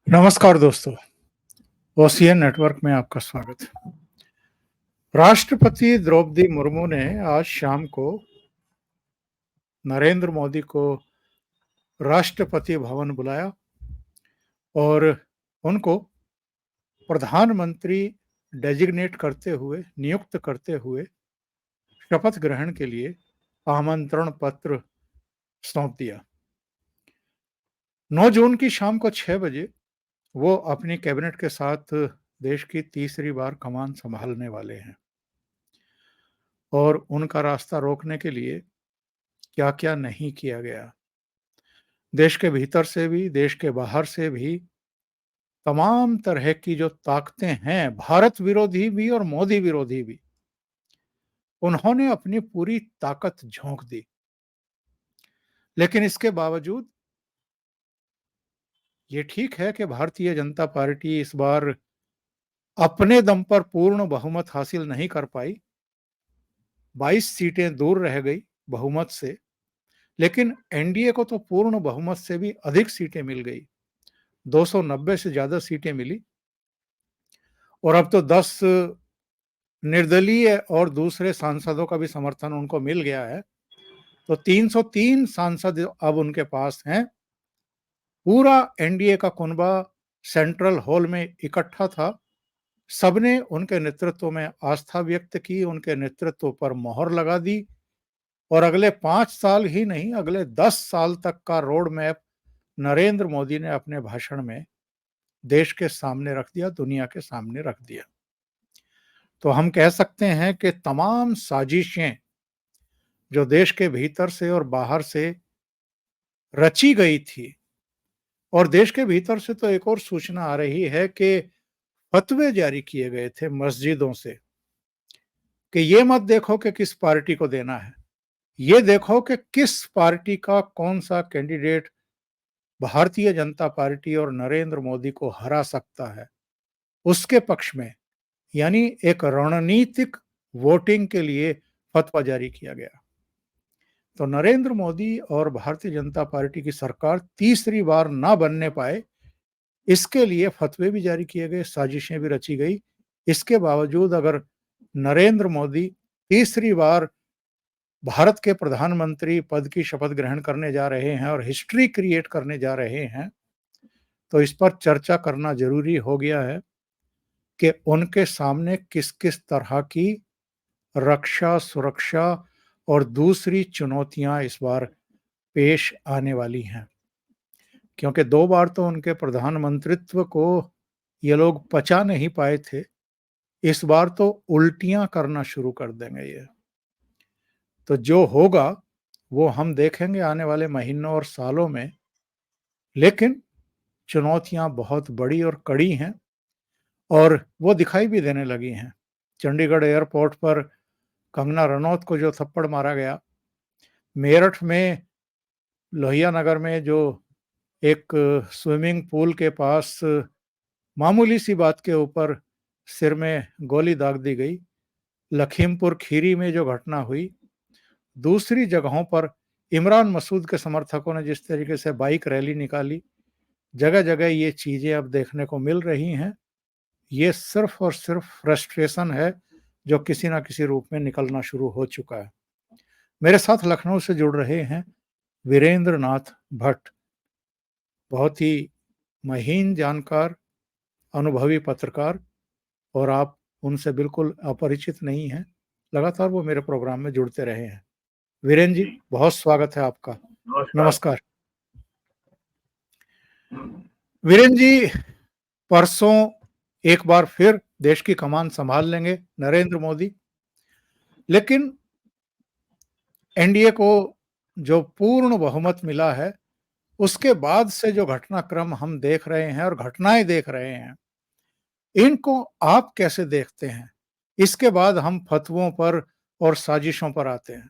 नमस्कार दोस्तों, OCN network में आपका स्वागत है। राष्ट्रपति द्रौपदी मुर्मू ने आज शाम को नरेंद्र मोदी को राष्ट्रपति भवन बुलाया और उनको प्रधानमंत्री डेजिग्नेट करते हुए, नियुक्त करते हुए शपथ ग्रहण के लिए आमंत्रण पत्र सौंप दिया। 9 जून की शाम को 6 बजे वो अपनी कैबिनेट के साथ देश की तीसरी बार कमान संभालने वाले हैं और उनका रास्ता रोकने के लिए क्या-क्या नहीं किया गया। देश के भीतर से भी, देश के बाहर से भी तमाम तरह की जो ताकतें हैं, भारत विरोधी भी और मोदी विरोधी भी, उन्होंने अपनी पूरी ताकत झोंक दी। लेकिन इसके बावजूद ये ठीक है कि भारतीय जनता पार्टी इस बार अपने दम पर पूर्ण बहुमत हासिल नहीं कर पाई। 22 सीटें दूर रह गई बहुमत से, लेकिन एनडीए को तो पूर्ण बहुमत से भी अधिक सीटें मिल गई। 290 से ज़्यादा सीटें मिली और अब तो 10 निर्दलीय और दूसरे सांसदों का भी समर्थन उनको मिल गया है, तो 303 सांसद अब उनके पास हैं। पूरा एनडीए का कुनबा सेंट्रल हॉल में इकट्ठा था। सबने उनके नेतृत्व में आस्था व्यक्त की, उनके नेतृत्व पर मोहर लगा दी और अगले 5 साल ही नहीं, अगले 10 साल तक का रोड मैप नरेंद्र मोदी ने अपने भाषण में देश के सामने रख दिया, दुनिया के सामने रख दिया। तो हम कह सकते हैं कि तमाम साजिशें जो देश के भीतर से और बाहर से रची गई थी, और देश के भीतर से तो एक और सूचना आ रही है कि फतवे जारी किए गए थे मस्जिदों से कि ये मत देखो कि किस पार्टी को देना है, ये देखो कि किस पार्टी का कौन सा कैंडिडेट भारतीय जनता पार्टी और नरेंद्र मोदी को हरा सकता है, उसके पक्ष में, यानी एक रणनीतिक वोटिंग के लिए फतवा जारी किया गया। तो नरेंद्र मोदी और भारतीय जनता पार्टी की सरकार तीसरी बार ना बनने पाए, इसके लिए फतवे भी जारी किए गए, साजिशें भी रची गई। इसके बावजूद अगर नरेंद्र मोदी तीसरी बार भारत के प्रधानमंत्री पद की शपथ ग्रहण करने जा रहे हैं और हिस्ट्री क्रिएट करने जा रहे हैं, तो इस पर चर्चा करना जरूरी हो गया है कि उनके सामने किस-किस तरह की रक्षा, सुरक्षा और दूसरी चुनौतियां इस बार पेश आने वाली हैं। क्योंकि 2 बार तो उनके प्रधानमंत्रित्व को ये लोग पचा नहीं पाए थे, इस बार तो उल्टियां करना शुरू कर देंगे ये। तो जो होगा वो हम देखेंगे आने वाले महीनों और सालों में, लेकिन चुनौतियां बहुत बड़ी और कड़ी हैं और वो दिखाई भी देने लगी हैं। चंडीगढ़ एयरपोर्ट पर कंगना रनौत को जो थप्पड़ मारा गया, मेरठ में लोहिया नगर में जो एक स्विमिंग पूल के पास मामूली सी बात के ऊपर सिर में गोली दाग दी गई, लखीमपुर खीरी में जो घटना हुई, दूसरी जगहों पर इमरान मसूद के समर्थकों ने जिस तरीके से बाइक रैली निकाली, जगह-जगह ये चीज़ें अब देखने को मिल रही हैं। ये सिर्फ और सिर्फ फ्रस्ट्रेशन है जो किसी न किसी रूप में निकलना शुरू हो चुका है। मेरे साथ लखनऊ से जुड़ रहे हैं वीरेंद्र नाथ भट्ट, बहुत ही महीन जानकार, अनुभवी पत्रकार, और आप उनसे बिल्कुल अपरिचित नहीं हैं। लगातार वो मेरे प्रोग्राम में जुड़ते रहे हैं। वीरेंद्र जी, बहुत स्वागत है आपका। नमस्कार। वीरेंद्र जी, परसों एक बार फिर देश की कमान संभाल लेंगे नरेंद्र मोदी, लेकिन एनडीए को जो पूर्ण बहुमत मिला है, उसके बाद से जो घटनाक्रम हम देख रहे हैं और घटनाएं देख रहे हैं, इनको आप कैसे देखते हैं? इसके बाद हम फतवों पर और साजिशों पर आते हैं।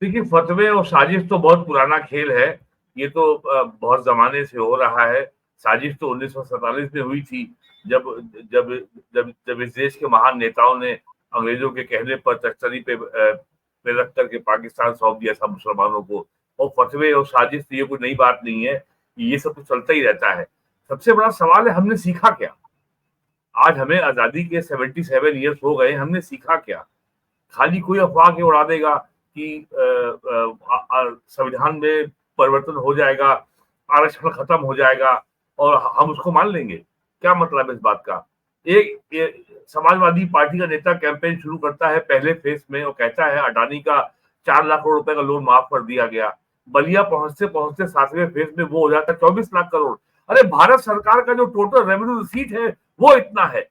देखिए, फतवे और साजिश तो बहुत पुराना खेल है। ये तो बहुत ज़माने से हो रहा है। साजिश तो 1947 में हुई थी, जब जब जब जब इस देश के महान नेताओं ने अंग्रेज़ों के कहने पर तख्तरी पे रख कर के पाकिस्तान सौंप दिया था मुसलमानों को। और फतवे और साजिश तो ये कोई नई बात नहीं है, ये सब तो चलता ही रहता है। सबसे बड़ा सवाल है हमने सीखा क्या? आज हमें आजादी के 77 ईयर्स हो गए, हमने सीखा क्या? खाली कोई अफवाह के उड़ा देगा कि संविधान में परिवर्तन हो जाएगा, आरक्षण खत्म हो जाएगा और हम उसको मान लेंगे। क्या मतलब है इस बात का? एक समाजवादी पार्टी का नेता कैंपेन शुरू करता है पहले फेज में और कहता है अडानी का 4 लाख करोड़ रुपए का लोन माफ कर दिया गया। बलिया पहुंचते पहुंचते 7वें फेज में वो हो जाता है 24 लाख करोड़। अरे भारत सरकार का जो टोटल रेवेन्यू रिसीट है वो इतना है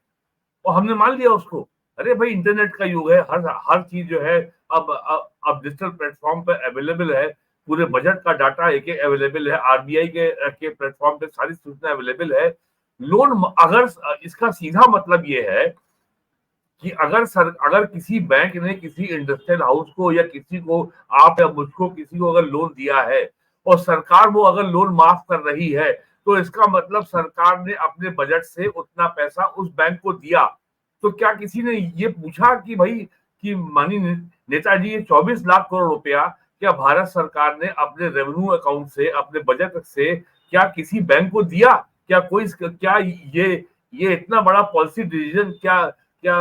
और हमने मान लिया उसको। अरे भाई इंटरनेट का युग है, हर चीज जो है अब डिजिटल प्लेटफॉर्म पे अवेलेबल है। पूरे बजट का डाटा एक अवेलेबल है, आरबीआई के प्लेटफॉर्म पे सारी सूचना अवेलेबल है। लोन अगर इसका सीधा मतलब ये है कि अगर किसी बैंक ने किसी इंडस्ट्रियल हाउस को या किसी को, आप या मुझको, किसी को अगर लोन दिया है और सरकार वो अगर लोन माफ कर रही है तो इसका मतलब सरकार ने अपने बजट से उतना पैसा उस बैंक को दिया। तो क्या किसी ने ये पूछा कि भाई कि माननीय नेताजी ये 24 लाख करोड़ रुपया क्या भारत सरकार ने अपने रेवेन्यू अकाउंट से, अपने बजट से क्या किसी बैंक को दिया? क्या ये इतना बड़ा पॉलिसी डिसीजन क्या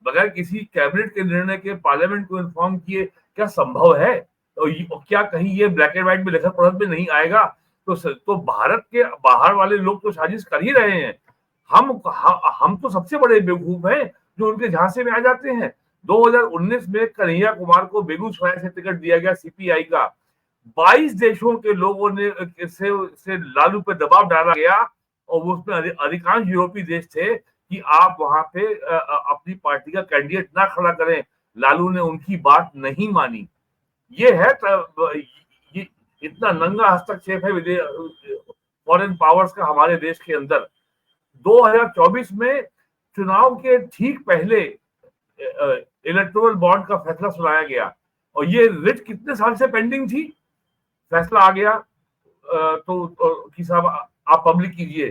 बगैर किसी कैबिनेट के निर्णय के पार्लियामेंट को इन्फॉर्म किए क्या संभव है? और क्या कहीं ये ब्लैक एंड व्हाइट में लिखा पढ़त में नहीं आएगा? तो भारत के बाहर वाले लोग तो साजिश कर ही रहे हैं। हम तो सबसे बड़े बेवकूफ हैं जो उनके झांसे में आ जाते हैं। 2019 में कन्हैया कुमार को बेगूसराय से टिकट दिया गया सीपीआई का। 22 देशों के लोगों ने से लालू पे दबाव डाला गया और उसमें अधिकांश यूरोपीय देश थे कि आप वहां पे अपनी पार्टी का कैंडिडेट ना खड़ा करें। लालू ने उनकी बात नहीं मानी। ये है ये इतना नंगा हस्तक्षेप है फॉरेन पावर्स का हमारे देश के अंदर। 2024 में चुनाव के ठीक पहले इलेक्टोरल बॉन्ड का फैसला सुनाया गया और ये रिट कितने साल से पेंडिंग थी। फैसला आ गया तो कि साहब आप पब्लिक कीजिए।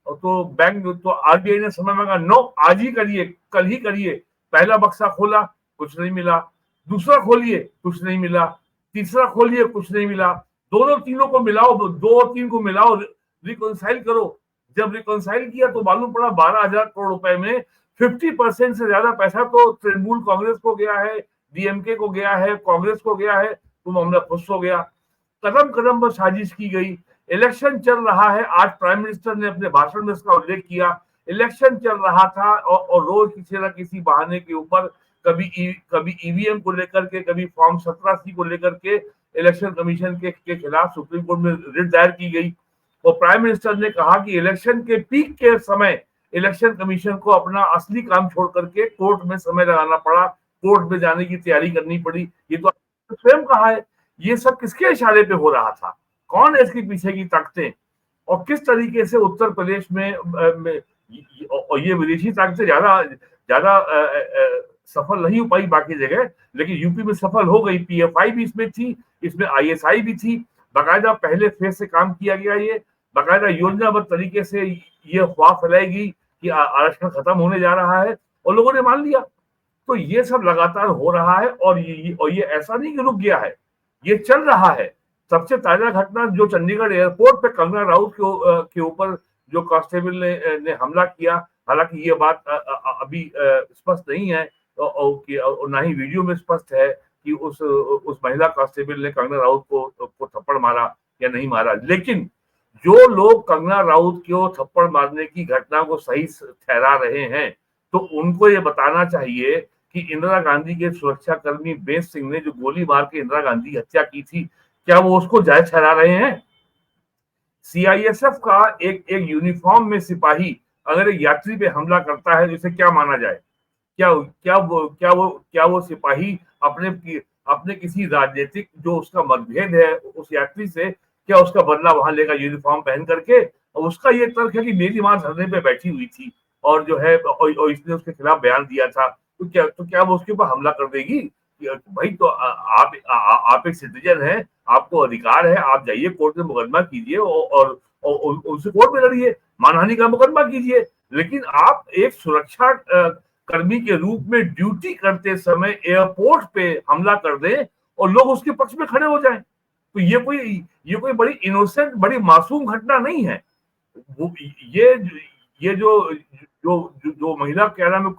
तो बैंक तो आरबीआई ने समय मांगा, नो आज ही करिए, कल ही करिए। पहला बक्सा खोला, कुछ नहीं मिला। दूसरा खोलिए, कुछ नहीं मिला। तीसरा खोलिए, कुछ नहीं मिला। दोनों तीनों को मिलाओ, 2 और 3 को मिलाओ, रिकॉन्साइल करो। जब रिकॉन्साइल किया तो मालूम पड़ा 12,000 करोड़ रुपए में 50% से ज्यादा पैसा तो तृणमूल कांग्रेस को गया है, डीएमके को गया है, कांग्रेस को गया है। तो मामला खुश हो गया। कदम कदम पर साजिश की गई। इलेक्शन चल रहा है, आज प्राइम मिनिस्टर ने अपने भाषण में इसका उल्लेख किया। इलेक्शन चल रहा था और रोज किसी न किसी बहाने के ऊपर कभी ईवीएम को लेकर के, कभी फॉर्म 17C को लेकर के इलेक्शन कमीशन के खिलाफ सुप्रीम कोर्ट में रिट दायर की गई और प्राइम मिनिस्टर ने कहा कि इलेक्शन के पीक के समय इलेक्शन कमीशन को अपना असली काम छोड़ करके कोर्ट में समय लगाना पड़ा, कोर्ट में जाने की तैयारी करनी पड़ी। ये तो स्वयं कहा है। ये सब किसके इशारे पे हो रहा था? कौन है इसके पीछे की ताकतें? और किस तरीके से उत्तर प्रदेश में और ये विदेशी ताकतें ज्यादा सफल नहीं हो पाई बाकी जगह, लेकिन यूपी में सफल हो गई। पीएफआई भी इसमें थी, इसमें आईएसआई भी थी। बाकायदा पहले फेज से काम किया गया। ये बाकायदा योजनाबद्ध तरीके से ये अफवाह फैलाएगी कि आरक्षण खत्म होने जा रहा है और लोगों ने मान लिया। तो ये सब लगातार हो रहा है और ये ऐसा नहीं कि रुक गया है, ये चल रहा है। सबसे ताजा घटना जो चंडीगढ़ एयरपोर्ट पे कंगना राउत के ऊपर जो कांस्टेबल ने हमला किया, हालांकि ये बात अभी स्पष्ट नहीं है और ना ही वीडियो में स्पष्ट है कि उस महिला कांस्टेबल ने कंगना राउत को थप्पड़ मारा या नहीं मारा। लेकिन जो लोग कंगना राउत को थप्पड़ मारने की घटना को सही ठहरा रहे हैं तो उनको ये बताना चाहिए कि इंदिरा गांधी के सुरक्षा कर्मी बेस सिंह ने जो गोली मार के इंदिरा गांधी की हत्या की थी, क्या वो उसको जायज ठहरा रहे हैं? सीआईएसएफ का एक यूनिफॉर्म में सिपाही अगर एक यात्री पे हमला करता है, जिसे क्या माना जाए? क्या वो सिपाही अपने किसी राजनीतिक जो उसका मतभेद है उस यात्री से, क्या उसका बदला वहां लेगा यूनिफॉर्म पहन करके? और उसका ये तर्क है कि मेरी मां धरने पे बैठी हुई थी और जो है और इसने उसके खिलाफ बयान दिया था, तो क्या वो उसके ऊपर हमला कर देगी? भाई तो आप एक सिटीजन हैं, आपको अधिकार है, आप जाइए कोर्ट में मुकदमा कीजिए और उनसे कोर्ट में लड़िए, मानहानि का मुकदमा कीजिए। लेकिन आप एक सुरक्षा कर्मी के रूप में ड्यूटी करते समय एयरपोर्ट पे हमला कर दें और लोग उसके पक्ष में खड़े हो जाएं, तो ये कोई बड़ी इनोसेंट, बड़ी मासूम घटना नहीं है। वो ये जो महिला, क्या नाम है,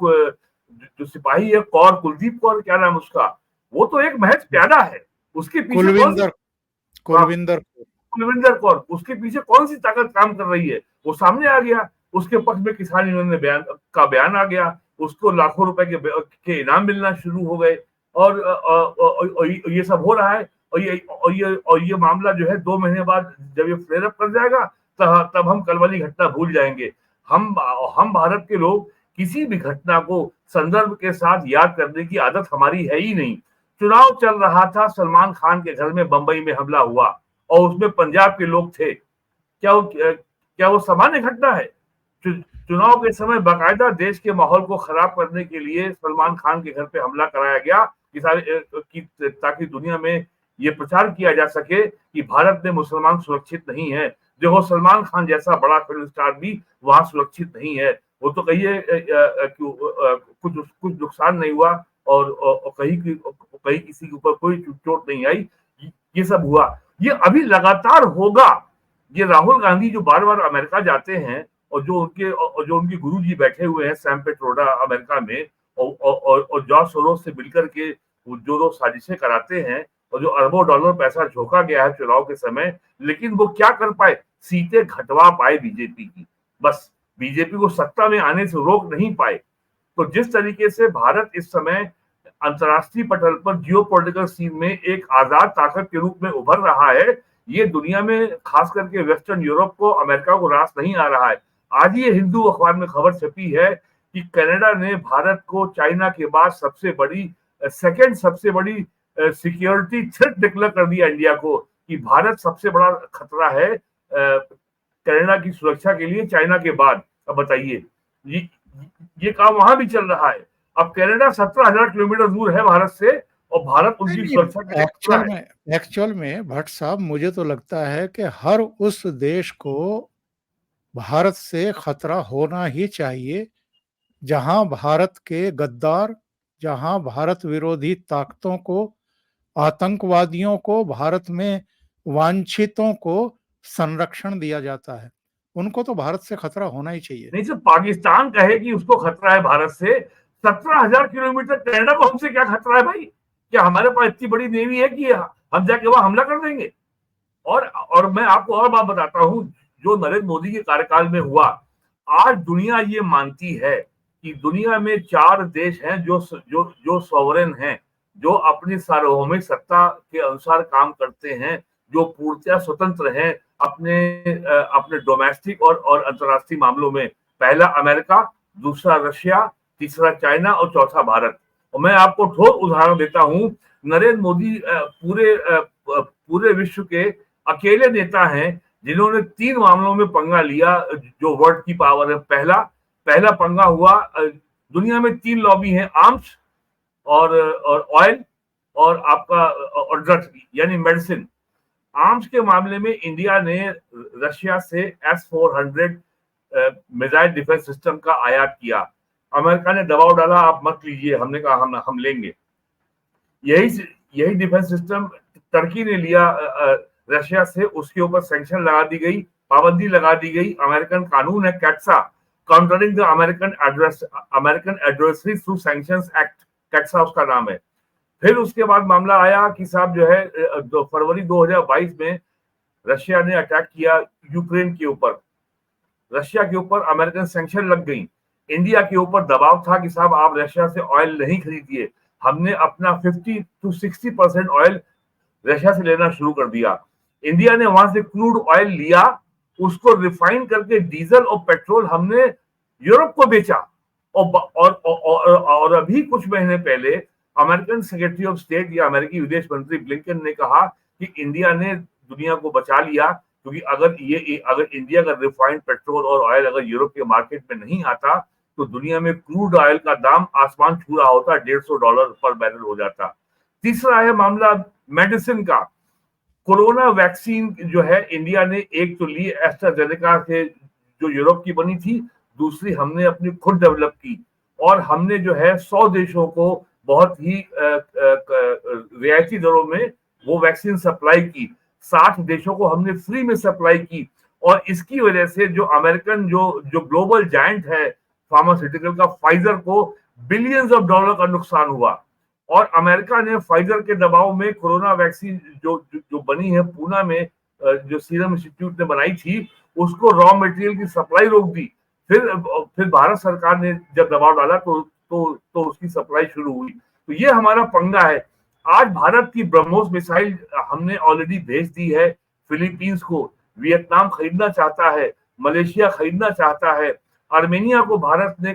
जो सिपाही है, कौर, कुलदीप कौर क्या नाम उसका, वो तो एक महज प्यादा है। उसके पीछे कौन सी, कुलविंदर कुलविंदर कुलविंदर कौर, उसके पीछे कौन सी ताकत काम कर रही है, वो सामने आ गया। उसके पक्ष में किसान यूनियन बयान आ गया, उसको लाखों रुपए के इनाम मिलना शुरू हो गए, और ये सब हो रहा है। और ये मामला जो है 2 महीने बाद जब ये फ्लेयर अप कर जाएगा, तब हम कल वाली घटना भूल जाएंगे। हम हम भारत के लोग किसी भी घटना को संदर्भ के साथ याद करने की आदत हमारी है ही नहीं। चुनाव चल रहा था, सलमान खान के घर में बंबई में हमला हुआ और उसमें पंजाब के लोग थे। क्या वो सामान्य घटना है? चुनाव के समय बाकायदा देश के माहौल को खराब करने के लिए सलमान खान के घर पे हमला कराया गया, ताकि दुनिया में ये प्रचार किया जा सके कि भारत में मुसलमान सुरक्षित नहीं है। देखो, सलमान खान जैसा बड़ा फिल्म स्टार भी वहां सुरक्षित नहीं है। वो तो कहिए कुछ कुछ नुकसान नहीं हुआ, और कहीं किसी के ऊपर कोई चोट नहीं आई। ये सब हुआ, ये अभी लगातार होगा। ये राहुल गांधी जो बार बार अमेरिका जाते हैं, और जो उनके गुरु जी बैठे हुए हैं सैम पेट्रोडा अमेरिका में, और जॉर्ज सोरोस से मिलकर के जो लोग साजिशें कराते हैं, और जो अरबों डॉलर पैसा झोंका गया है चुनाव के समय, लेकिन वो क्या कर पाए? सीटें घटवा पाए बीजेपी की, बस बीजेपी को सत्ता में आने से रोक नहीं पाए। तो जिस तरीके से भारत इस समय अंतर्राष्ट्रीय पटल पर जियोपॉलिटिकल सीन में एक आजाद ताकत के रूप में उभर रहा है, ये दुनिया में खास करके वेस्टर्न यूरोप को, अमेरिका को रास नहीं आ रहा है। आज ये हिंदू अखबार में खबर छपी है कि कनाडा ने भारत को चाइना के बाद सेकंड सबसे बड़ी सिक्योरिटी थ्रेट डिक्लेयर कर दिया इंडिया को, कि भारत सबसे बड़ा खतरा है कनाडा की सुरक्षा के लिए चाइना के बाद। अब बताइए, ये काम वहां भी चल रहा है। अब कनाडा 17,000 किलोमीटर दूर है भारत से, और भारत उनकी सुरक्षा के लिए खतरा है। एक्चुअल में भट्ट साहब, मुझे तो लगता है कि हर उस देश को भारत से खतरा होना ही चाहिए जहां भारत के गद्दार, जहां भारत विरोधी ताकतों को, आतंकवादियों को, भारत में वांछितों को संरक्षण दिया जाता है, उनको तो भारत से खतरा होना ही चाहिए। नहीं, सिर्फ पाकिस्तान कहे कि उसको खतरा है भारत से, 17,000 किलोमीटर कनाडा को हमसे क्या खतरा है भाई? क्या हमारे पास इतनी बड़ी नेवी है कि हम जाके वहां हमला कर देंगे? और मैं आपको और बात बताता हूं, जो नरेंद्र मोदी के कार्यकाल में हुआ, आज दुनिया ये मानती है कि दुनिया में 4 देश हैं जो सॉवरेन हैं, जो अपनी सार्वभौमिक सत्ता के अनुसार काम करते हैं, जो पूर्णतः स्वतंत्र हैं अपने डोमेस्टिक और अंतर्राष्ट्रीय मामलों में। पहला अमेरिका, दूसरा रशिया, तीसरा चाइना और चौथा भारत। और मैं आपको ठोस उदाहरण देता हूं, नरेंद्र मोदी पूरे विश्व के अकेले नेता हैं जिन्होंने 3 मामलों में पंगा लिया जो वर्ल्ड की पावर है। पहला पंगा हुआ, दुनिया में 3 लॉबी हैं, आर्म्स और ऑयल और आपका और ड्रग्स, यानी मेडिसिन। आर्म्स के मामले में इंडिया ने रशिया से S-400 मिसाइल डिफेंस सिस्टम का आयात किया। अमेरिका ने दबाव डाला, आप मत लीजिए, हमने कहा हम लेंगे। यही डिफेंस सिस्टम टर्की ने लिया रशिया से, उसके ऊपर सैंक्शन लगा दी गई, पाबंदी लगा दी गई। अमेरिकन कानून है CAATSA, countering the American adversary through sanctions act, CAATSA उसका नाम है। फिर उसके बाद मामला आया कि साहब जो है फरवरी 2022 में रशिया ने अटैक किया यूक्रेन के ऊपर, रशिया के ऊपर अमेरिकन सैंक्शन लग गई। इंडिया के ऊपर दबाव था कि साहब आप रशिया से ऑयल नहीं खरीदिए। हमने अपना 50 to 60% ऑयल रशिया से लेना शुरू कर दिया। इंडिया ने वहां से क्रूड ऑयल लिया, उसको रिफाइन करके डीजल और पेट्रोल हमने यूरोप को बेचा। और अभी कुछ महीने पहले अमेरिकन सेक्रेटरी ऑफ स्टेट या अमेरिकी विदेश मंत्री ब्लिंकन ने कहा कि इंडिया ने दुनिया को बचा लिया, क्योंकि अगर इंडिया का रिफाइंड पेट्रोल और ऑयल अगर यूरोप के मार्केट में नहीं आता तो दुनिया में क्रूड ऑयल का दाम आसमान छू रहा होता, $150 पर बैरल हो जाता। तीसरा है मामला मेडिसिन का। कोरोना वैक्सीन जो है इंडिया ने एक तो ली एस्ट्राजेनेका से जो यूरोप की बनी थी, दूसरी हमने अपनी खुद डेवलप की, और हमने जो है 100 देशों को बहुत ही रियायती दरों में वो वैक्सीन सप्लाई की। 60 देशों को हमने फ्री में सप्लाई की। और इसकी वजह से जो अमेरिकन जो ग्लोबल जायंट है फार्मास्यूटिकल का, फाइजर को बिलियंस ऑफ डॉलर का नुकसान हुआ। और अमेरिका ने फाइजर के दबाव में कोरोना वैक्सीन जो बनी है पूना में, जो सीरम इंस्टीट्यूट ने बनाई थी, उसको रॉ मटेरियल की सप्लाई रोक दी। फिर भारत सरकार ने जब दबाव डाला तो उसकी सप्लाई शुरू हुई। तो ये हमारा पंगा है। आज भारत की ब्रह्मोस मिसाइल हमने ऑलरेडी भेज दी है फिलीपींस को, वियतनाम खरीदना चाहता है, मलेशिया खरीदना चाहता है, आर्मेनिया को भारत ने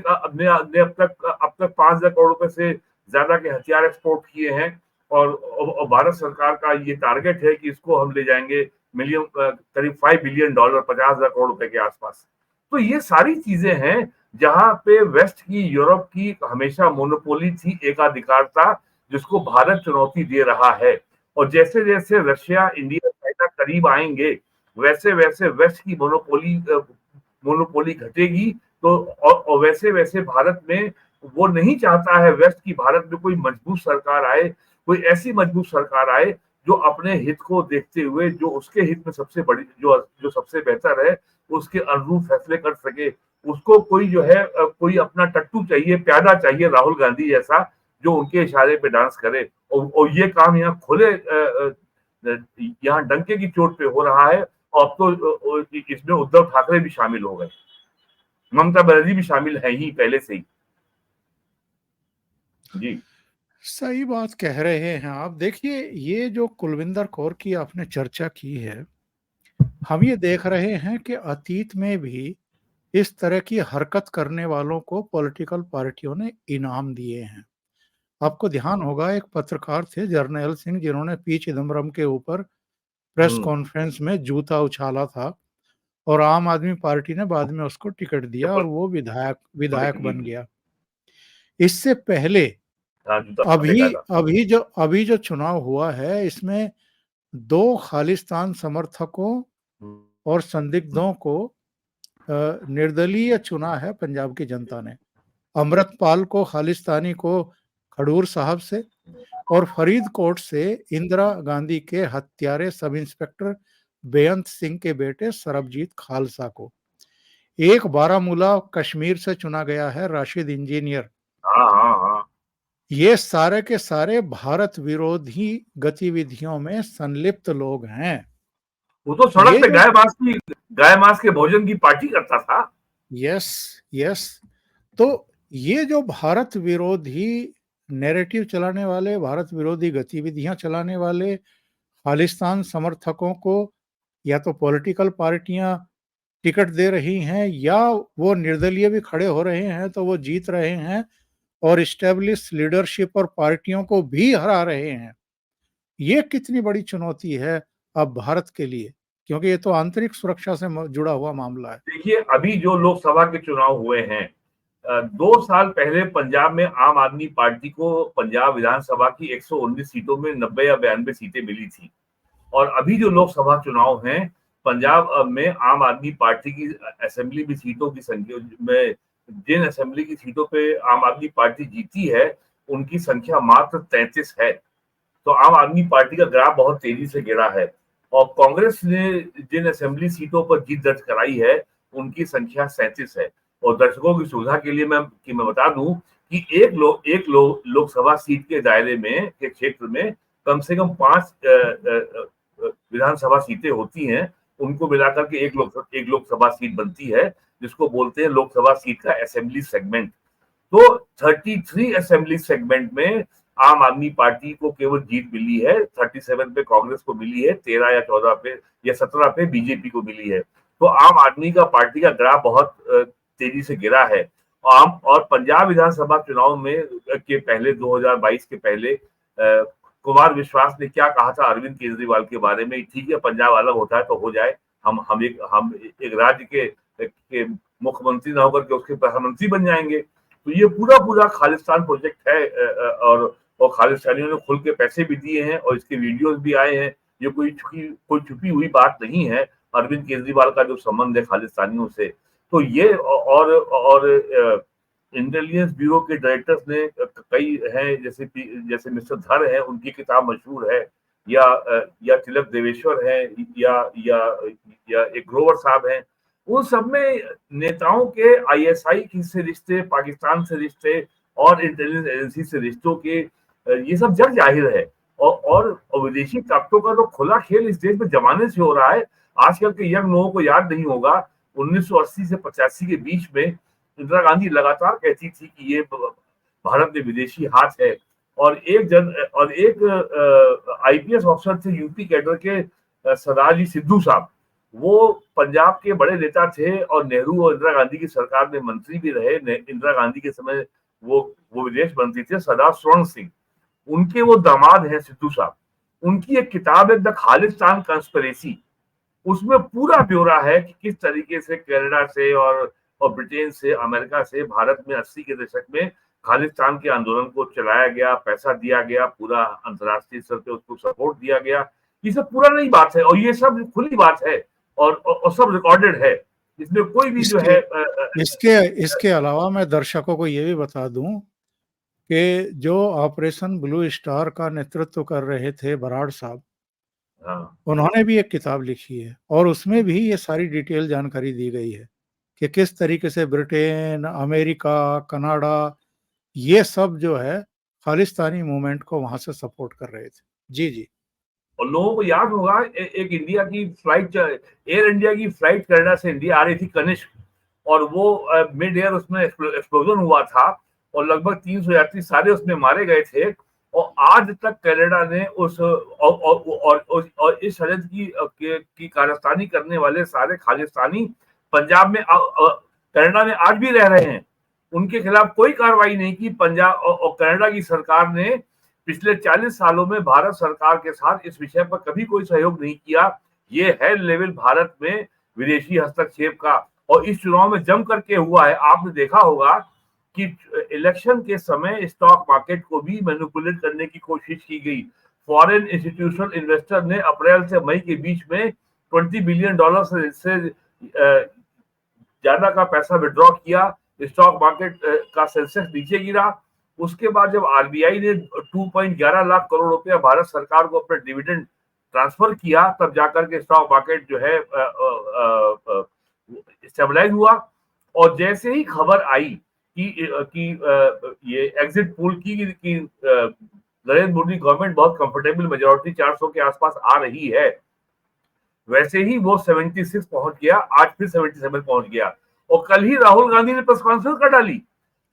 अब तक 5,000 करोड़ रुपए से ज्यादा के हथियार एक्सपोर्ट किए हैं। और भारत सरकार का ये टारगेट है कि इसको हम ले जाएंगे करीब $5 बिलियन, 50,000 करोड़ रुपए के आसपास। तो ये सारी चीजें हैं जहां पे वेस्ट की, यूरोप की हमेशा मोनोपोली थी, एकाधिकार था, जिसको भारत चुनौती दे रहा है। और जैसे जैसे रशिया, इंडिया, चाइना करीब आएंगे, वैसे वैसे वेस्ट की मोनोपोली घटेगी। तो और वैसे वैसे भारत में, वो नहीं चाहता है वेस्ट की भारत में कोई मजबूत सरकार आए, कोई ऐसी मजबूत सरकार आए जो अपने हित को देखते हुए, जो उसके हित में सबसे बड़ी, जो सबसे बेहतर है, उसके अनुरूप फैसले कर सके। उसको कोई जो है कोई अपना टट्टू चाहिए, प्यादा चाहिए, राहुल गांधी जैसा, जो उनके इशारे पे डांस करे। और ये काम यहाँ खुले यहाँ डंके की चोट पे हो रहा है। और अब तो इसमें उद्धव ठाकरे भी शामिल हो गए, ममता बनर्जी भी शामिल है ही पहले से ही। जी सही बात कह रहे हैं आप। देखिए, ये जो कुलविंदर कौर की आपने चर्चा की है, हम ये देख रहे हैं कि अतीत में भी इस तरह की हरकत करने वालों को पॉलिटिकल पार्टियों ने इनाम दिए हैं। आपको ध्यान होगा, एक पत्रकार थे जर्नैल सिंह, जिन्होंने पी चिदम्बरम के ऊपर प्रेस कॉन्फ्रेंस में जूता उछाला था, और आम आदमी पार्टी ने बाद में उसको टिकट दिया और वो विधायक बन गया। इससे पहले अभी अभी जो चुनाव हुआ है, इसमें 2 खालिस्तान समर्थकों और संदिग्धों को निर्दलीय चुना है पंजाब की जनता ने। अमृतपाल को, खालिस्तानी को खडूर साहब से, और फरीदकोट से इंदिरा गांधी के हत्यारे सब इंस्पेक्टर बेअंत सिंह के बेटे सरबजीत खालसा को। एक बारामूला कश्मीर से चुना गया है राशिद इंजीनियर। हाँ हाँ हाँ, ये सारे के सारे भारत विरोधी गतिविधियों में संलिप्त लोग हैं। वो तो सड़क ये पे जो गाय मांस के भोजन की पार्टी करता था। यस यस तो ये जो भारत विरोधी नैरेटिव चलाने वाले, भारत विरोधी गतिविधियां चलाने वाले खालिस्तान समर्थकों को या तो पॉलिटिकल पार्टियां टिकट दे रही हैं, या वो निर्दलीय भी खड़े हो रहे हैं तो वो जीत रहे हैं और इस्टेब्लिश लीडरशिप और पार्टियों को भी हरा रहे हैं। ये कितनी बड़ी चुनौती है अब भारत के लिए, क्योंकि ये तो आंतरिक सुरक्षा से जुड़ा हुआ मामला है। देखिए, अभी जो लोकसभा के चुनाव हुए हैं, 2 साल पहले पंजाब में आम आदमी पार्टी को पंजाब विधानसभा की 119 सीटों में 90 या 92 सीटें मिली थी। और अभी जो लोकसभा चुनाव हैं पंजाब में, आम आदमी पार्टी की असेंबली की सीटों की संख्या में, जिन असेंबली की सीटों पे आम आदमी पार्टी जीती है, उनकी संख्या मात्र 33 है। तो आम आदमी पार्टी का ग्राफ बहुत तेजी से गिरा है। और कांग्रेस ने जिन असेंबली सीटों पर जीत दर्ज कराई है, उनकी संख्या 37 है। और दर्शकों की सुविधा के लिए मैं बता दूं कि एक लोकसभा सीट के दायरे में, के क्षेत्र में कम से कम 5 विधानसभा सीटें होती हैं। उनको मिलाकर के एक लोकसभा सीट बनती है, जिसको बोलते हैं लोकसभा सीट का असेंबली सेगमेंट। तो 33 असेंबली सेगमेंट में आम आदमी पार्टी को केवल जीत मिली है, 37 पे कांग्रेस को मिली है, 13 या 14 पे या 17 पे बीजेपी को मिली है। तो आम आदमी का पार्टी का ग्राफ बहुत तेजी से गिरा है। और पंजाब विधानसभा चुनाव में के पहले, 2022 के पहले, कुमार विश्वास ने क्या कहा था अरविंद केजरीवाल के बारे में? ठीक है, पंजाब अलग होता है तो हो जाए, हम एक राज्य के मुख्यमंत्री ना होकर के उसके प्रधानमंत्री बन जाएंगे। तो ये पूरा खालिस्तान प्रोजेक्ट है। और खालिस्तानियों ने खुल के पैसे भी दिए हैं और इसके वीडियोस भी आए हैं। ये कोई छुपी हुई बात नहीं है अरविंद केजरीवाल का जो संबंध है खालिस्तानियों से। तो ये और इंटेलिजेंस ब्यूरो के डायरेक्टर्स ने कई हैं, जैसे मिस्टर धर है, उनकी किताब मशहूर है या तिलक देवेश्वर हैं या या एक ग्रोवर साहब हैं, उन सब में नेताओं के आईएसआई की से रिश्ते, पाकिस्तान से रिश्ते और इंटेलिजेंस एजेंसी से रिश्तों के ये सब जग जाहिर है। और विदेशी ताकतों का तो खुला खेल इस देश में जमाने से हो रहा है। आजकल के यंग लोगों को याद नहीं होगा, 1980 से 85 के बीच में इंदिरा गांधी लगातार कहती थी कि ये भारत में विदेशी हाथ है। और एक आईपीएस ऑफिसर थे यूपी कैडर के, सरदार जी सिद्धू साहब, वो पंजाब के बड़े नेता थे और नेहरू और इंदिरा गांधी की सरकार में मंत्री भी रहे। इंदिरा गांधी के समय वो विदेश मंत्री थे, सरदार स्वर्ण सिंह, उनके वो दामाद हैं सिद्धू साहब। उनकी एक किताब है द खालिस्तान कंस्पिरेसी, उसमें पूरा ब्यौरा है कि किस तरीके से कनाडा से और ब्रिटेन से, अमेरिका से भारत में 80 के दशक में खालिस्तान के आंदोलन को चलाया गया, पैसा दिया गया, पूरा अंतर्राष्ट्रीय स्तर पे उसको सपोर्ट दिया गया। ये सब पूरा नहीं बात है और ये सब खुली बात है और सब रिकॉर्डेड है। इसमें कोई भी जो है इसके अलावा मैं दर्शकों को ये भी बता दूं कि जो ऑपरेशन ब्लू स्टार का नेतृत्व कर रहे थे बराड़ साहब, उन्होंने भी एक किताब लिखी है और उसमें भी ये सारी डिटेल जानकारी दी गई है कि किस तरीके से ब्रिटेन, अमेरिका, कनाडा, ये सब जो है खालिस्तानी मूवमेंट को वहां से सपोर्ट कर रहे थे। जी जी। और लोगों को याद होगा एक इंडिया की फ्लाइट, एयर इंडिया की फ्लाइट कनाडा से इंडिया आ रही थी, कनिष्क, और वो मिड एयर उसमें एक्सप्लोजन हुआ था और लगभग 300 यात्री सारे उसमें मारे गए थे। और आज तक कनाडा ने उस और इस षड्यंत्र की कारस्तानी करने वाले सारे खालिस्तानी पंजाब में कनाडा में आज भी रह रहे हैं। उनके खिलाफ कोई कार्रवाई नहीं की। पंजाब और कनाडा की सरकार ने पिछले 40 सालों में भारत सरकार के साथ इस विषय पर कभी कोई सहयोग नहीं किया। ये है लेवल भारत में विदेशी हस्तक्षेप का, और इस चुनाव में जम करके हुआ है। आपने देखा होगा कि इलेक्शन के समय स्टॉक मार्केट को भी मैनिपुलेट करने की कोशिश की गई। फॉरेन इंस्टीट्यूशनल इन्वेस्टर ने अप्रैल से मई के बीच में $20 बिलियन से ज्यादा का पैसा विड्रॉ किया। स्टॉक मार्केट का सेंसेक्स नीचे गिरा। उसके बाद जब आरबीआई ने 2.11 लाख करोड़ रुपया भारत सरकार को अपने डिविडेंड ट्रांसफर किया, तब जाकर के स्टॉक मार्केट जो है स्टेबलाइज हुआ। और जैसे ही खबर आई कि ये एग्जिट पोल की नरेंद्र मोदी गवर्नमेंट बहुत कंफर्टेबल मेजोरिटी 400 के आसपास आ रही है, वैसे ही वो 76 पहुंच गया, आज फिर 77 पहुंच गया। और कल ही राहुल गांधी ने प्रेस कॉन्फ्रेंस कर डाली।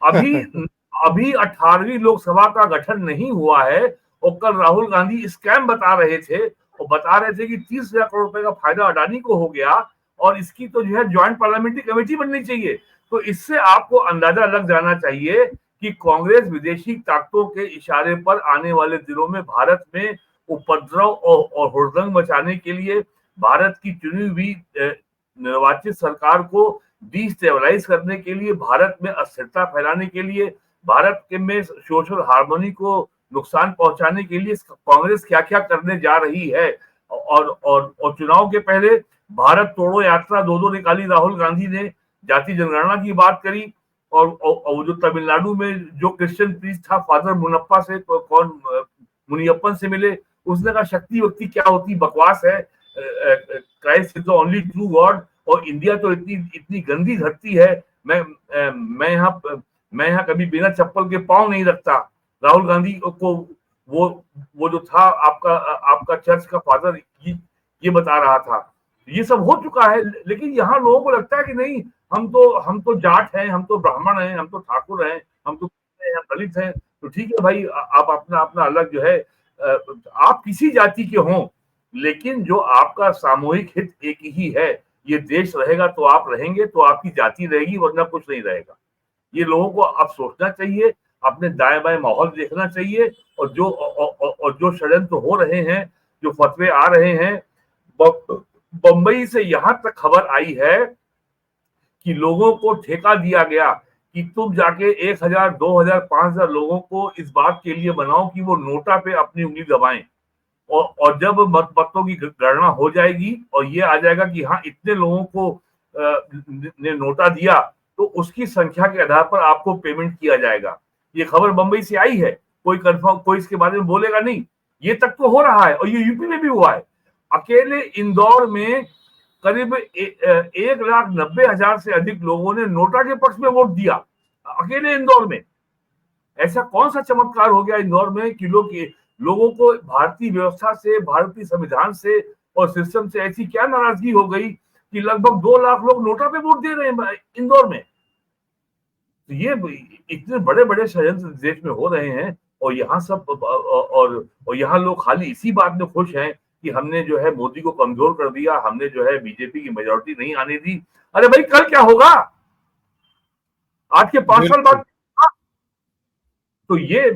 अभी 18वीं लोकसभा का गठन नहीं हुआ है और कल राहुल गांधी स्कैम बता रहे थे और बता रहे थे कि 30,000 करोड़ रुपए का फायदा अडानी को हो गया और इसकी तो जो है ज्वाइंट पार्लियामेंट्री कमेटी बननी चाहिए। तो इससे आपको अंदाजा लग जाना चाहिए कि कांग्रेस विदेशी ताकतों के इशारे पर आने वाले दिनों में भारत में उपद्रव और हुड़दंग मचाने के लिए, भारत की चुनी हुई निर्वाचित सरकार को डिस्टेबलाइज करने के लिए, भारत में अस्थिरता फैलाने के लिए, भारत के में सोशल हार्मोनी को नुकसान पहुंचाने के लिए कांग्रेस क्या क्या करने जा रही है। और चुनाव के पहले भारत तोड़ो यात्रा 2 निकाली राहुल गांधी ने, जाति जनगणना की बात करी, और जो तमिलनाडु में जो क्रिश्चियन प्रीस्ट था फादर मुनप्पा से कौन मुनियप्पन से मिले, उसने कहा शक्ति वक्ति क्या होती, बकवास है, Christ is the only true God, और इंडिया तो इतनी गंदी धरती है, मैं यहाँ कभी बिना चप्पल के पांव नहीं रखता। राहुल गांधी को वो जो था आपका चर्च का फादर ये बता रहा था। ये सब हो चुका है, लेकिन यहाँ लोगों को लगता है कि नहीं, हम तो जाट हैं, हम तो ब्राह्मण हैं, हम तो ठाकुर हैं, हम तो दलित हैं, तो ठीक है भाई, आप अपना अलग जो है, आप किसी जाति के हों, लेकिन जो आपका सामूहिक हित एक ही है, ये देश रहेगा तो आप रहेंगे, तो आपकी जाति रहेगी, वरना कुछ नहीं रहेगा। ये लोगों को अब सोचना चाहिए, अपने दाएं बाएं माहौल देखना चाहिए, और जो षड्यंत्र हो रहे हैं, जो फतवे आ रहे हैं, बंबई से यहां तक खबर आई है कि लोगों को ठेका दिया गया कि तुम जाके 1000, 2000, 5000 लोगों को इस बात के लिए बनाओ कि वो नोटा पे अपनी उंगली दबाएं, और जब मतों की गणना हो जाएगी और ये आ जाएगा कि हाँ इतने लोगों को ने नोटा दिया, तो उसकी संख्या के आधार पर आपको पेमेंट किया जाएगा। ये खबर बंबई से आई है, कोई कंफर्म, कोई इसके बारे में बोलेगा नहीं, ये तक तो हो रहा है और ये यूपी में भी हुआ है। अकेले इंदौर में करीब 1,90,000 से अधिक लोगों ने नोटा के पक्ष में वोट दिया, अकेले इंदौर में। ऐसा कौन सा चमत्कार हो गया इंदौर में कि लोगों को भारतीय व्यवस्था से, भारतीय संविधान से और सिस्टम से ऐसी क्या नाराजगी हो गई कि लगभग 2 लाख लोग नोटा पे वोट दे रहे हैं इंदौर में। तो ये इतने बड़े बड़े षड्यंत्र देश में हो रहे हैं और यहाँ सब और यहाँ लोग खाली इसी बात में खुश हैं कि हमने जो है मोदी को कमजोर कर दिया, हमने जो है बीजेपी की मेजोरिटी नहीं आने दी। अरे भाई कल क्या होगा, आज के 5 साल बाद। बिल्कुल तो ये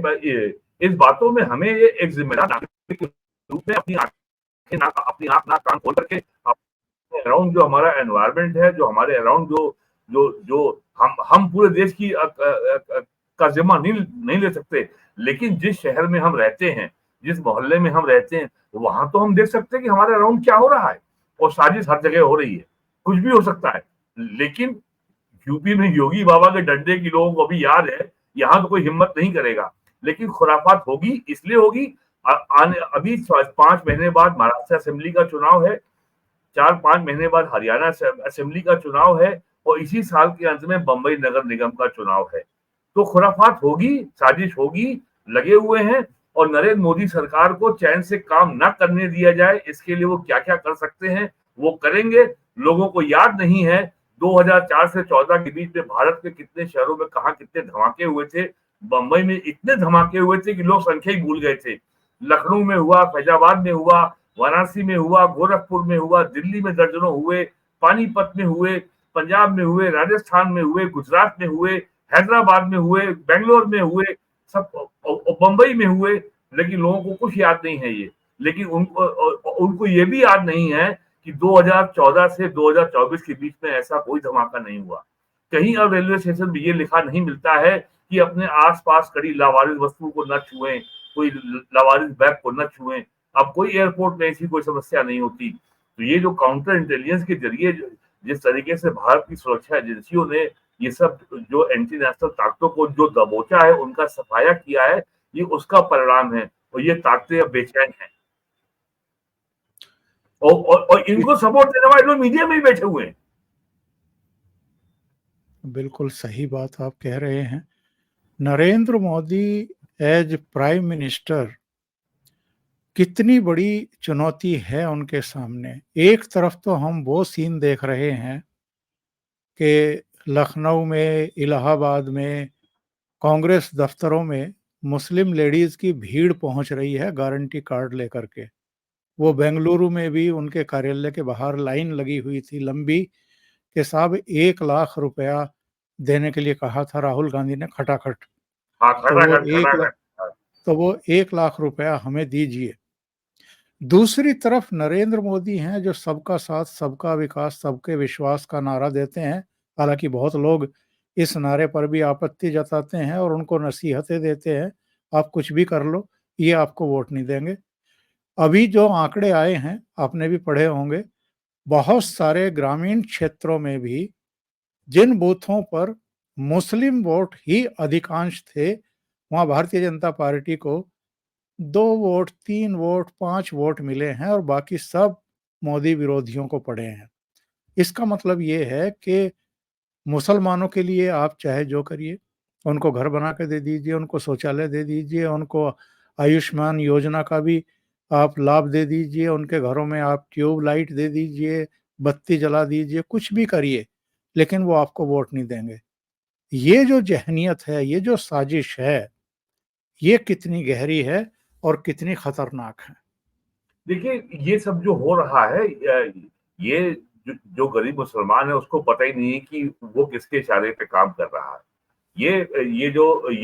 इस बातों में हमें ये एक जिम्मेदार नागरिक के रूप में अपनी आंख नाक कान खोल करके अराउंड जो हमारा एनवायरनमेंट है, जो हमारे अराउंड जो जो जो हम पूरे देश की का जिम्मा नहीं ले सकते, लेकिन जिस शहर में हम रहते हैं, जिस मोहल्ले में हम रहते हैं, वहां तो हम देख सकते हैं कि हमारे अराउंड क्या हो रहा है और साजिश हर जगह हो रही है, कुछ भी हो सकता है। लेकिन यूपी में योगी बाबा के डंडे की लोगों को अभी याद है, यहाँ तो कोई हिम्मत नहीं करेगा। लेकिन खुराफात होगी, इसलिए होगी आने अभी 5 महीने बाद महाराष्ट्र असेंबली का चुनाव है, 4-5 महीने बाद हरियाणा असेंबली का चुनाव है और इसी साल के अंत में बंबई नगर निगम का चुनाव है। तो खुराफात होगी, साजिश होगी, लगे हुए हैं और नरेंद्र मोदी सरकार को चैन से काम ना करने दिया जाए, इसके लिए वो क्या क्या कर सकते हैं वो करेंगे। लोगों को याद नहीं है 2004 से 14 के बीच में भारत के कितने शहरों में कहा कितने धमाके हुए थे। बंबई में इतने धमाके हुए थे कि लोग संख्या ही भूल गए थे। लखनऊ में हुआ, फैजाबाद में हुआ, वाराणसी में हुआ, गोरखपुर में हुआ, दिल्ली में दर्जनों हुए, पानीपत में हुए, पंजाब में हुए, राजस्थान में हुए, गुजरात में हुए, हैदराबाद में हुए, बेंगलोर में हुए, सब बंबई में हुए। लेकिन लोगों को कुछ याद नहीं है ये। लेकिन उनको ये भी याद नहीं है कि 2014 से 2024 के बीच में ऐसा कोई धमाका नहीं हुआ। कहीं अब रेलवे स्टेशन में ये लिखा नहीं मिलता है कि अपने आसपास खड़ी लावारिस वस्तु को न छुएं, कोई लावारिस बैग को न छुएं। अब कोई एयरपोर्ट में ऐसी कोई समस्या नहीं होती। तो ये जो काउंटर इंटेलिजेंस के जरिए जिस तरीके से भारत की सुरक्षा एजेंसियों ने ये सब जो एंटी नेशनल ताकतों को जो दबोचा है, उनका सफाया किया है, ये उसका परिणाम है और ये ताकतें अब बेचैन हैं और इनको सपोर्ट देने वाले लोग मीडिया में ही बैठे हुए हैं। बिल्कुल सही बात आप कह रहे हैं। Narendra Modi as prime minister कितनी बड़ी चुनौती है उनके सामने। एक तरफ तो हम वो सीन देख रहे हैं कि लखनऊ में, इलाहाबाद में, कांग्रेस दफ्तरों में मुस्लिम लेडीज की भीड़ पहुंच रही है गारंटी कार्ड लेकर के। वो बेंगलुरु में भी उनके कार्यालय के बाहर लाइन लगी हुई थी लंबी, कि साहब 1 लाख रुपया देने के लिए कहा था राहुल गांधी ने खटाखट। हाँ, तो वो खटाखट एक लाख खटाखट। हाँ, तो वो 1 लाख रुपया हमें दीजिए। दूसरी तरफ नरेंद्र मोदी हैं जो सबका साथ, सबका विकास, सबके विश्वास का नारा देते हैं। हालांकि बहुत लोग इस नारे पर भी आपत्ति जताते हैं और उनको नसीहतें देते हैं, आप कुछ भी कर लो, ये आपको वोट नहीं देंगे। अभी जो आंकड़े आए हैं, आपने भी पढ़े होंगे, बहुत सारे ग्रामीण क्षेत्रों में भी जिन बूथों पर मुस्लिम वोट ही अधिकांश थे, वहां भारतीय जनता पार्टी को 2 वोट, 3 वोट, 5 वोट मिले हैं और बाकी सब मोदी विरोधियों को पड़े हैं। इसका मतलब ये है कि मुसलमानों के लिए आप चाहे जो करिए, उनको घर बना के दे दीजिए, उनको शौचालय दे दीजिए, उनको आयुष्मान योजना का भी आप लाभ दे दीजिए, उनके घरों में आप ट्यूब लाइट दे दीजिए, बत्ती जला दीजिए, कुछ भी करिए, लेकिन वो आपको वोट नहीं देंगे। ये जो ज़हनियत है, ये जो साजिश है, ये कितनी गहरी है और कितनी खतरनाक है। देखिए ये सब जो हो रहा है, ये जो गरीब मुसलमान है उसको पता ही नहीं है कि वो किसके इशारे पे काम कर रहा है। ये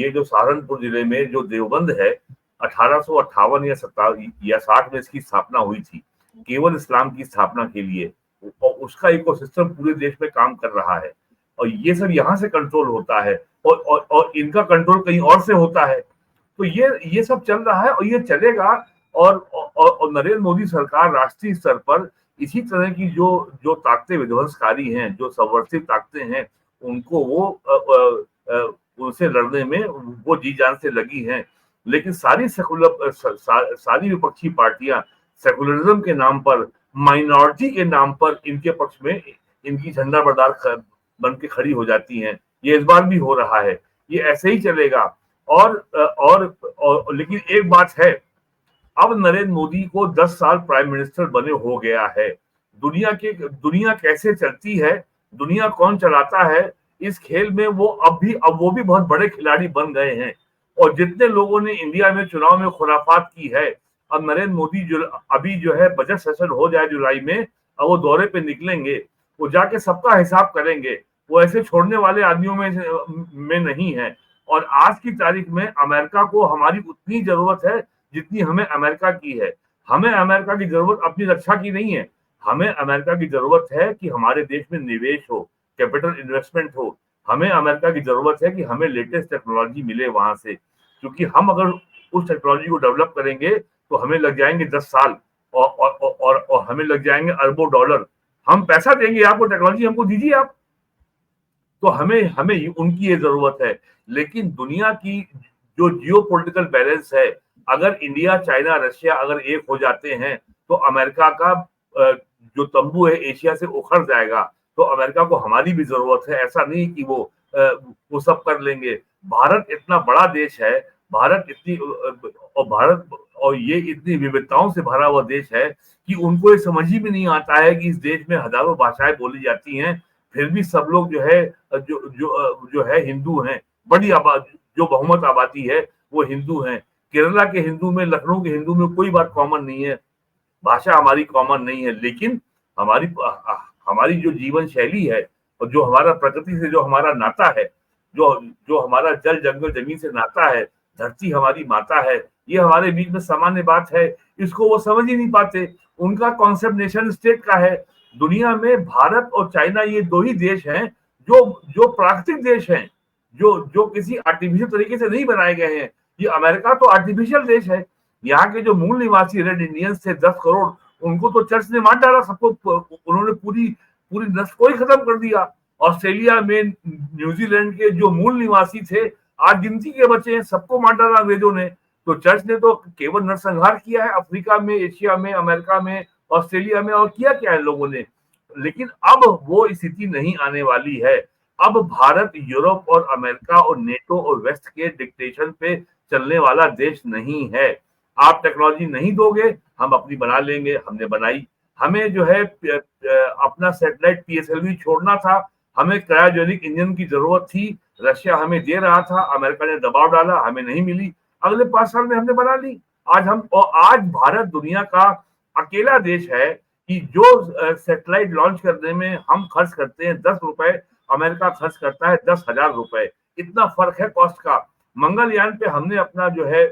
जो सहारनपुर जिले में जो देवबंद है, 1858 या 60 में इसकी स्थापना हुई थी, केवल इस्लाम की स्थापना के लिए। और उसका इकोसिस्टम पूरे देश में काम कर रहा है और ये सब यहाँ से कंट्रोल होता है और इनका कंट्रोल कहीं और से होता है। तो ये सब चल रहा है और ये चलेगा। और नरेंद्र मोदी सरकार राष्ट्रीय स्तर पर इसी तरह की जो जो ताकतें विध्वंसकारी हैं, जो subversive ताकतें हैं, उनको वो उनसे लड़ने में वो जी जान से लगी हैं। लेकिन सारी सेकुलर सारी विपक्षी पार्टियां सेकुलरिज्म के नाम पर, माइनॉरिटी के नाम पर इनके पक्ष में इनकी झंडा बरदार बन के खड़ी हो जाती हैं। ये इस बार भी हो रहा है, ये ऐसे ही चलेगा। और लेकिन एक बात है, अब नरेंद्र मोदी को 10 साल प्राइम मिनिस्टर बने हो गया है। दुनिया कैसे चलती है, दुनिया कौन चलाता है, इस खेल में अब वो भी बहुत बड़े खिलाड़ी बन गए हैं। और जितने लोगों ने इंडिया में चुनाव में खुराफात की है, अब नरेंद्र मोदी जो अभी जो है बजट सेशन हो जाए जुलाई में, अब वो दौरे पे निकलेंगे, वो जाके सबका हिसाब करेंगे। वो ऐसे छोड़ने वाले आदमियों में नहीं है। और आज की तारीख में अमेरिका को हमारी उतनी जरूरत है जितनी हमें अमेरिका की है। हमें अमेरिका की जरूरत अपनी रक्षा की नहीं है, हमें अमेरिका की जरूरत है कि हमारे देश में निवेश हो, कैपिटल इन्वेस्टमेंट हो। हमें अमेरिका की जरूरत है कि हमें लेटेस्ट टेक्नोलॉजी मिले वहां से, क्योंकि हम अगर उस टेक्नोलॉजी को डेवलप करेंगे तो हमें लग जाएंगे 10 साल और हमें लग जाएंगे अरबों डॉलर। हम पैसा देंगे आपको, टेक्नोलॉजी हमको दीजिए आप। तो हमें हमें उनकी ये जरूरत है। लेकिन दुनिया की जो जियो पोलिटिकल बैलेंस है, अगर इंडिया, चाइना, रशिया अगर एक हो जाते हैं तो अमेरिका का जो तंबू है एशिया से उखड़ जाएगा। तो अमेरिका को हमारी भी जरूरत है, ऐसा नहीं कि वो सब कर लेंगे। भारत इतना बड़ा देश है, भारत इतनी और भारत और ये इतनी विविधताओं से भरा हुआ देश है कि उनको ये समझ ही में नहीं आता है कि इस देश में हजारों भाषाएं बोली जाती हैं, फिर भी सब लोग जो है जो है हिंदू हैं। बड़ी आबादी, जो बहुमत आबादी है वो हिंदू हैं। केरला के हिंदू में, लखनऊ के हिंदू में कोई बात कॉमन नहीं है, भाषा हमारी कॉमन नहीं है, लेकिन हमारी हमारी जो जीवन शैली है और जो हमारा प्रकृति से जो हमारा नाता है, जो जो हमारा जल जंगल जमीन से नाता है, धरती हमारी माता है, ये हमारे बीच में सामान्य बात है। इसको वो समझ ही नहीं पाते। उनका कॉन्सेप्ट नेशन स्टेट का है। दुनिया में भारत और चाइना ये दो ही देश हैं जो जो प्राकृतिक देश हैं, जो किसी आर्टिफिशियल तरीके से नहीं बनाए गए हैं। ये अमेरिका तो आर्टिफिशियल देश है। यहाँ के जो मूल निवासी रेड इंडियंस थे 10 करोड़, उनको तो चर्च ने मार डाला सबको। उन्होंने पूरी पूरी नस्ल को ही खत्म कर दिया। ऑस्ट्रेलिया में, न्यूजीलैंड के जो मूल निवासी थे, आज गिनती के बचे हैं, सबको मार डाला अंग्रेजों ने। तो चर्च ने तो केवल नरसंहार किया है अफ्रीका में, एशिया में, अमेरिका में, ऑस्ट्रेलिया में, और किया क्या है लोगों ने। लेकिन अब वो स्थिति नहीं आने वाली है। अब भारत यूरोप और अमेरिका और नेटो और वेस्ट के डिक्टेशन पे चलने वाला देश नहीं है। आप टेक्नोलॉजी नहीं दोगे, हम अपनी बना लेंगे। हमने बनाई। हमें जो है अपना सैटेलाइट पीएसएलवी छोड़ना था, हमें क्रायोजेनिक इंजन की जरूरत थी, रशिया हमें दे रहा था, अमेरिका ने दबाव डाला, हमें नहीं मिली। अगले 5 साल में हमने बना ली। आज भारत दुनिया का अकेला देश है कि जो सैटेलाइट लॉन्च करने में हम खर्च करते हैं 10 रुपए, अमेरिका खर्च करता है 10,000 रुपए। इतना फर्क है कॉस्ट का। मंगलयान पे हमने अपना जो है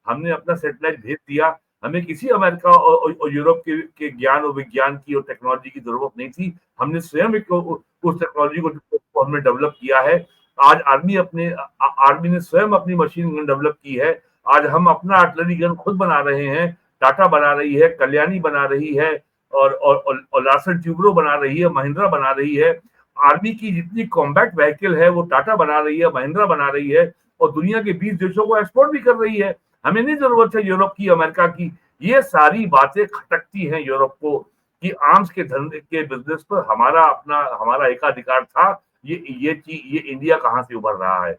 हमने अपना सैटेलाइट भेज दिया। हमें किसी अमेरिका और यूरोप के ज्ञान और विज्ञान की और टेक्नोलॉजी की जरूरत नहीं थी। हमने स्वयं उस टेक्नोलॉजी को हमने डेवलप किया है। आज आर्मी ने स्वयं अपनी मशीन गन डेवलप की है। आज हम अपना आर्टिलरी गन खुद बना रहे हैं। टाटा बना रही है, कल्याणी बना रही है, और लार्सन ट्यूब्रो बना रही है, महिंद्रा बना रही है। आर्मी की जितनी कॉम्बैट व्हीकल है वो टाटा बना रही है, महिंद्रा बना रही है, और दुनिया के 20 देशों को एक्सपोर्ट भी कर रही है। हमें नहीं जरूरत है यूरोप की, अमेरिका की। ये सारी बातें खटकती हैं यूरोप को कि आर्म्स के धंधे के बिजनेस पर हमारा एकाधिकार था। ये इंडिया कहाँ से उभर रहा है।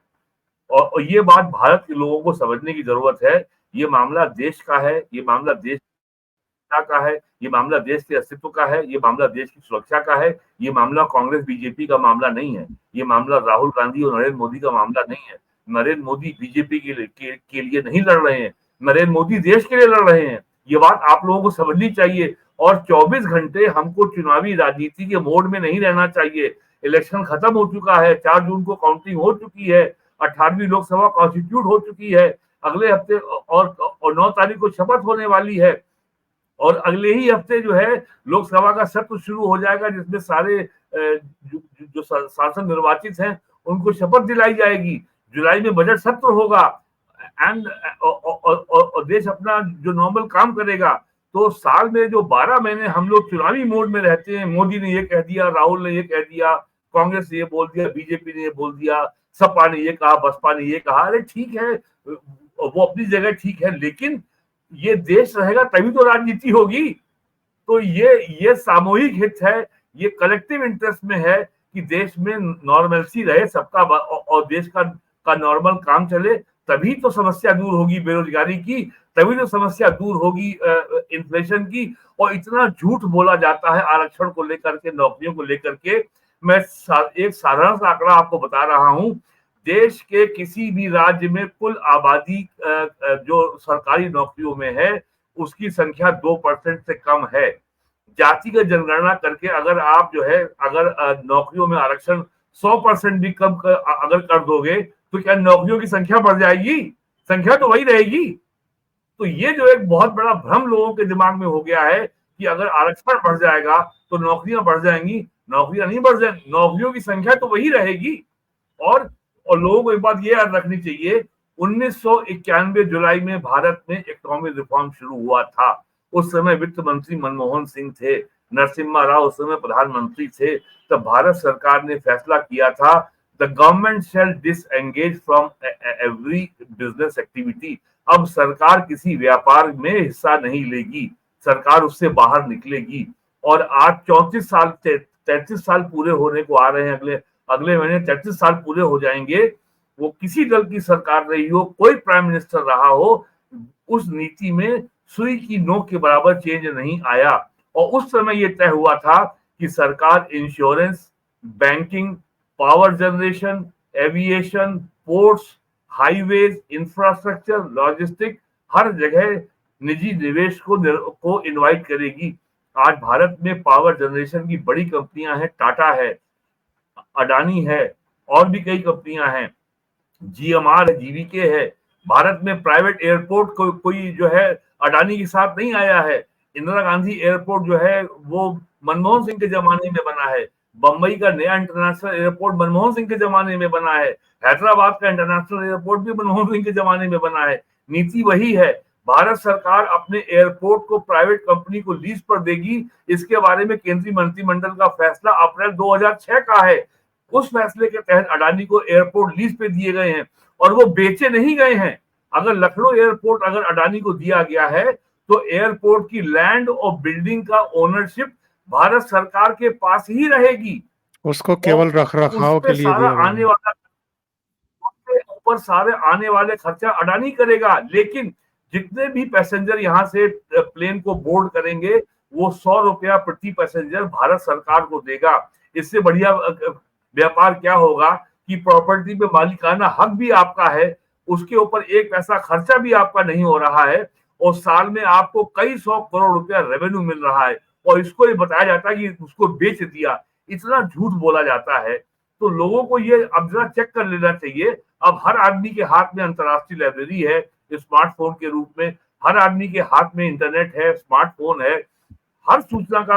और ये बात भारत के लोगों को समझने की जरूरत है। ये मामला देश का है, ये मामला देश का है, ये मामला देश के अस्तित्व का है, ये मामला देश की सुरक्षा का है। ये मामला कांग्रेस बीजेपी का मामला नहीं है, ये मामला राहुल गांधी और नरेंद्र मोदी का मामला नहीं है। नरेंद्र मोदी बीजेपी के लिए नहीं लड़ रहे हैं, नरेंद्र मोदी देश के लिए लड़ रहे हैं। ये बात आप लोगों को समझनी चाहिए। और 24 घंटे हमको चुनावी राजनीति के मोड में नहीं रहना चाहिए। इलेक्शन खत्म हो चुका है, 4 जून को काउंटिंग हो चुकी है, 18वीं लोकसभा कॉन्स्टिट्यूट हो चुकी है। अगले हफ्ते और 9 तारीख को शपथ होने वाली है, और अगले ही हफ्ते जो है लोकसभा का सत्र शुरू हो जाएगा, जिसमें सारे जो सांसद निर्वाचित हैं उनको शपथ दिलाई जाएगी। जुलाई में बजट सत्र होगा, एंड और देश अपना जो नॉर्मल काम करेगा। तो साल में जो 12 महीने हम लोग चुनावी मोड में रहते हैं, मोदी ने ये कह दिया, राहुल ने ये कह दिया, कांग्रेस ने ये बोल दिया, बीजेपी ने ये बोल दिया, सपा ने ये कहा, बसपा ने ये कहा। अरे ठीक है, वो अपनी जगह ठीक है, लेकिन ये देश रहेगा तभी तो राजनीति होगी। तो ये सामूहिक हित है, ये कलेक्टिव इंटरेस्ट में है कि देश में नॉर्मलसी रहे सबका, और देश का नॉर्मल काम चले, तभी तो समस्या दूर होगी बेरोजगारी की, तभी तो समस्या दूर होगी इन्फ्लेशन की। और इतना झूठ बोला जाता है आरक्षण को लेकर के, नौकरियों को लेकर के। मैं एक साधारण सा आंकड़ा आपको बता रहा हूं। देश के किसी भी राज्य में कुल आबादी जो सरकारी नौकरियों में है उसकी संख्या 2% से कम है। जातिगत जनगणना करके अगर आप जो है, अगर नौकरियों में आरक्षण 100% भी कम अगर कर दोगे तो क्या नौकरियों की संख्या बढ़ जाएगी? संख्या तो वही रहेगी। तो ये जो एक बहुत बड़ा भ्रम लोगों के दिमाग में हो गया है कि अगर आरक्षण बढ़ जाएगा तो नौकरियां बढ़ जाएंगी। नौकरियां नहीं बढ़ जाएंगी, नौकरियों की संख्या तो वही रहेगी। और लोगों को एक बात ये याद रखनी चाहिए, 1991 जुलाई में भारत में इकोनॉमिक रिफॉर्म शुरू हुआ था। उस समय वित्त मंत्री मनमोहन सिंह थे, नरसिम्हा राव उस समय प्रधानमंत्री थे। तब भारत सरकार ने फैसला किया था, the government shell disengage from every business activity. अब सरकार किसी व्यापार में हिस्सा नहीं लेगी, सरकार उससे बाहर निकलेगी। और आज 33 साल पूरे होने को आ रहे हैं, अगले महीने 33 साल पूरे हो जाएंगे। वो किसी दल की सरकार रही हो, कोई प्राइम मिनिस्टर रहा हो, उस नीति में सुई की नोक के बराबर चेंज नहीं आया। और उस समय यह तय हुआ था कि सरकार insurance, banking, power generation, aviation, ports, highways, infrastructure, logistic, हर जगह निजी निवेश को इनवाइट करेगी। आज भारत में पावर जनरेशन की बड़ी कंपनियां हैं, टाटा है, अडानी है, और भी कई कंपनियां हैं, जीएमआर है, जीवीके है। भारत में प्राइवेट एयरपोर्ट कोई जो है अडानी के साथ नहीं आया है। इंदिरा गांधी एयरपोर्ट जो है वो मनमोहन सिंह के जमाने में बना है। बंबई का नया इंटरनेशनल एयरपोर्ट मनमोहन सिंह के जमाने में बना है। हैदराबाद का इंटरनेशनल एयरपोर्ट भी मनमोहन सिंह के जमाने में बना है। नीति वही है। भारत सरकार अपने एयरपोर्ट को प्राइवेट कंपनी को लीज पर देगी, इसके बारे में केंद्रीय मंत्रिमंडल का फैसला अप्रैल 2006 का है। उस फैसले के तहत अडानी को एयरपोर्ट लीज पे दिए गए हैं और वो बेचे नहीं गए हैं। अगर लखनऊ एयरपोर्ट अगर अडानी को दिया गया है तो एयरपोर्ट की लैंड और बिल्डिंग का ओनरशिप भारत सरकार के पास ही रहेगी। उसको केवल रखरखाव के लिए दिया गया है। उसके ऊपर सारे आने वाले खर्चा अडानी करेगा, लेकिन जितने भी पैसेंजर यहाँ से प्लेन को बोर्ड करेंगे वो 100 रुपया प्रति पैसेंजर भारत सरकार को देगा। इससे बढ़िया व्यापार क्या होगा कि प्रॉपर्टी पे मालिकाना हक भी आपका है, उसके ऊपर एक पैसा खर्चा भी आपका नहीं हो रहा है, और साल में आपको कई 100 करोड़ रुपया रेवेन्यू मिल रहा है, और इसको ये बताया जाता है कि उसको बेच दिया। इतना झूठ बोला जाता है। तो लोगों को ये अब जरा चेक कर लेना चाहिए। अब हर आदमी के हाथ में अंतरराष्ट्रीय लाइब्रेरी है स्मार्टफोन के रूप में, हर आदमी के हाथ में इंटरनेट है, स्मार्टफोन है, हर सूचना का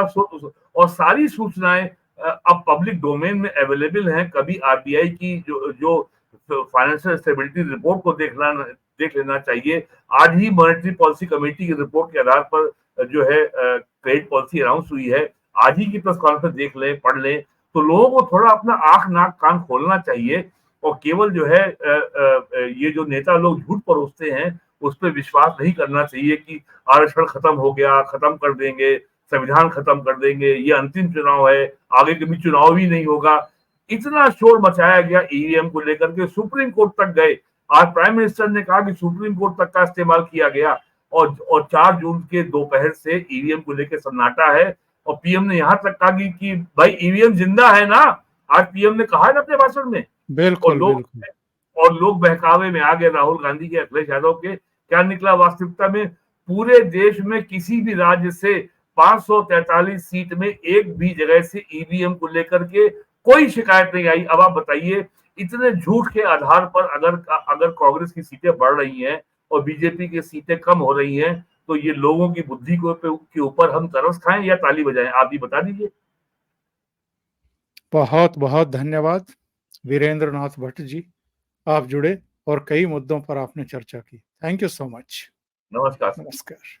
और सारी सूचनाएं अब पब्लिक डोमेन में अवेलेबल हैं। कभी आरबीआई की जो फाइनेंशियल स्टेबिलिटी रिपोर्ट को देख लेना चाहिए। आज ही मॉनेटरी पॉलिसी कमेटी की रिपोर्ट के आधार पर जो है क्रेडिट पॉलिसी अनाउंस हुई है। आज ही की प्रेस कॉन्फ्रेंस देख लें, पढ़ लें। तो लोगों को थोड़ा अपना आंख नाक कान खोलना चाहिए, और केवल जो है ये जो नेता लोग झूठ परोसते हैं उस पर विश्वास नहीं करना चाहिए कि आरक्षण खत्म हो गया, खत्म कर देंगे, संविधान खत्म कर देंगे, ये अंतिम चुनाव है, आगे कभी चुनाव ही नहीं होगा। इतना शोर मचाया गया ईवीएम को लेकर के, सुप्रीम कोर्ट तक गए। आज प्राइम मिनिस्टर ने कहा कि सुप्रीम कोर्ट तक का इस्तेमाल किया गया, और 4 जून के दोपहर से ईवीएम को लेकर सन्नाटा है। और पीएम ने यहां तक कहा कि भाई ईवीएम जिंदा है ना। आज पीएम ने कहा है ना अपने भाषण में। बिल्कुल और लोग बहकावे में आ गए राहुल गांधी के, अखिलेश यादव के। क्या निकला वास्तविकता में? पूरे देश में किसी भी राज्य से 543 सीट में एक भी जगह से ईवीएम को लेकर के कोई शिकायत नहीं आई। अब आप बताइए, इतने झूठ के आधार पर अगर कांग्रेस की सीटें बढ़ रही हैं और बीजेपी की सीटें कम हो रही हैं, तो ये लोगों की बुद्धि के ऊपर हम तरस खाएं या ताली बजाएं? आप ही बता दीजिए। बहुत बहुत धन्यवाद वीरेंद्र नाथ भट्ट जी, आप जुड़े और कई मुद्दों पर आपने चर्चा की। Thank you so much. नमस्कार। नमस्कार।